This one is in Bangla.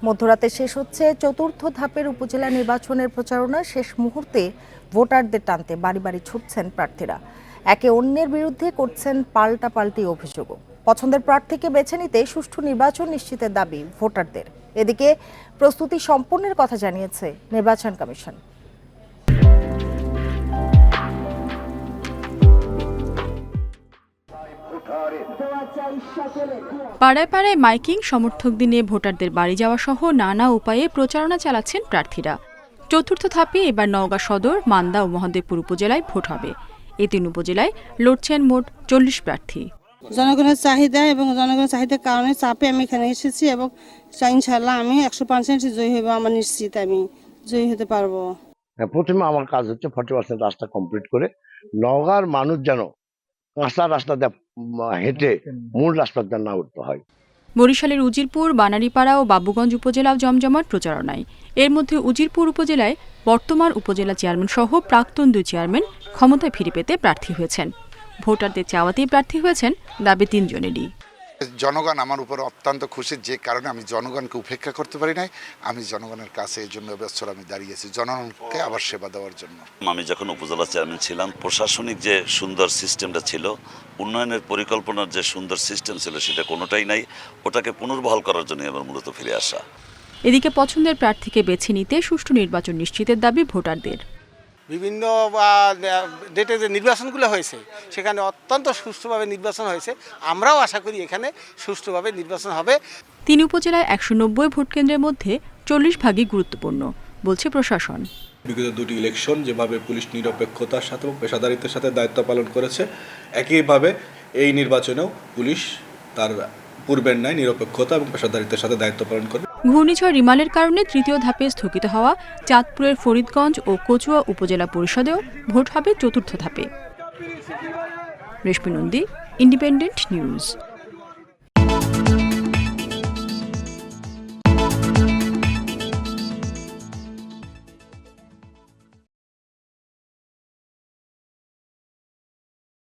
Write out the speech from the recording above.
মধ্যরাতে শেষ হচ্ছে চতুর্থ ধাপের উপজেলা নির্বাচনের প্রচারণা। শেষ মুহূর্তে ভোটারদের টানতে বাড়ি বাড়ি ছুটছেন প্রার্থীরা। একে অন্যের বিরুদ্ধে করছেন পাল্টাপাল্টি অভিযোগও। পছন্দের প্রার্থীকে বেছে নিতে সুষ্ঠু নির্বাচন নিশ্চিতের দাবি ভোটারদের। এদিকে প্রস্তুতি সম্পন্নের কথা জানিয়েছে নির্বাচন কমিশন। পাড়ায় পাড়ায় মাইকিং, সমর্থকদের নিয়ে ভোটারদের বাড়ি যাওয়া সহ নানা উপায়ে প্রচারণা চালাচ্ছেন প্রার্থীরা। চতুর্থ ধাপে এবার নওগাঁ সদর, মান্দা ও মহাদেবপুর উপজেলায় ভোট হবে। এই ৩ উপজেলায় লড়ছেন মোট ৪০ প্রার্থী। জনগণের চাহিদা এবং জনগণের চাহিদার কারণে চাপে আমি এখানে এসেছি এবং ইনশাআল্লাহ আমি 100% জয়ী হব। আমার নিশ্চিত আমি জয়ী হতে পারবো। প্রথমে আমার কাজ হচ্ছে 40% রাস্তা কমপ্লিট করে নওগাঁর মানুষ যেন কাঁচা রাস্তা হেঁটে মূল রাস্তাটা না উঠতে হয়। বরিশালের উজিরপুর, বানারীপাড়া ও বাবুগঞ্জ উপজেলাও জমজমাট প্রচারণায়। এর মধ্যে উজিরপুর উপজেলায় বর্তমান উপজেলা চেয়ারম্যান সহ প্রাক্তন 2 চেয়ারম্যান ক্ষমতায় ফিরে পেতে প্রার্থী হয়েছেন। ভোটারদের চাওয়াতেই প্রার্থী হয়েছেন দাবি 3 জনেরই। জনগণ আমার উপর অত্যন্ত খুশি, যে কারণে আমি জনগণকে উপেক্ষা করতে পারি নাই। আমি জনগণের কাছে এই জন্য বছর আমি দাঁড়িয়েছি, জনগণকে আবার সেবা দেওয়ার জন্য। আমি যখন উপজেলা চেয়ারম্যান ছিলাম, প্রশাসনিক যে সুন্দর সিস্টেমটা ছিল, উন্নয়নের পরিকল্পনার যে সুন্দর সিস্টেম ছিল, সেটা কোনোটাই নাই। ওটাকে পুনর্বহাল করার জন্য এবার মূলত ফিরে আসা। এদিকে পছন্দের প্রার্থীকে বেছে নিতে সুষ্ঠু নির্বাচন নিশ্চিতের দাবি ভোটারদের। বিভিন্ন ডেটে যে নির্বাচনগুলো হয়েছে সেখানে অত্যন্ত সুষ্ঠুভাবে নির্বাচন হয়েছে। আমরাও আশা করি এখানে সুষ্ঠুভাবে নির্বাচন হবে। 3 উপজেলায় 190 ভোট কেন্দ্রের মধ্যে 40 ভাগই গুরুত্বপূর্ণ বলছে প্রশাসন। বিগত 2টি ইলেকশন যেভাবে পুলিশ নিরপেক্ষতার সাথে এবং পেশাদারিত্বের সাথে দায়িত্ব পালন করেছে, একইভাবে এই নির্বাচনেও পুলিশ তার পূর্বের ন্যায় নিরপেক্ষতা এবং পেশাদারিত্বের সাথে দায়িত্ব পালন করবে। ঘূর্ণিঝড় রিমালের কারণে 3য় ধাপে স্থগিত হওয়া চাঁদপুরের ফরিদগঞ্জ ও কচুয়া উপজেলা পরিষদেও ভোট হবে 4র্থ ধাপে। রেশমি নন্দী, ইন্ডিপেন্ডেন্ট নিউজ।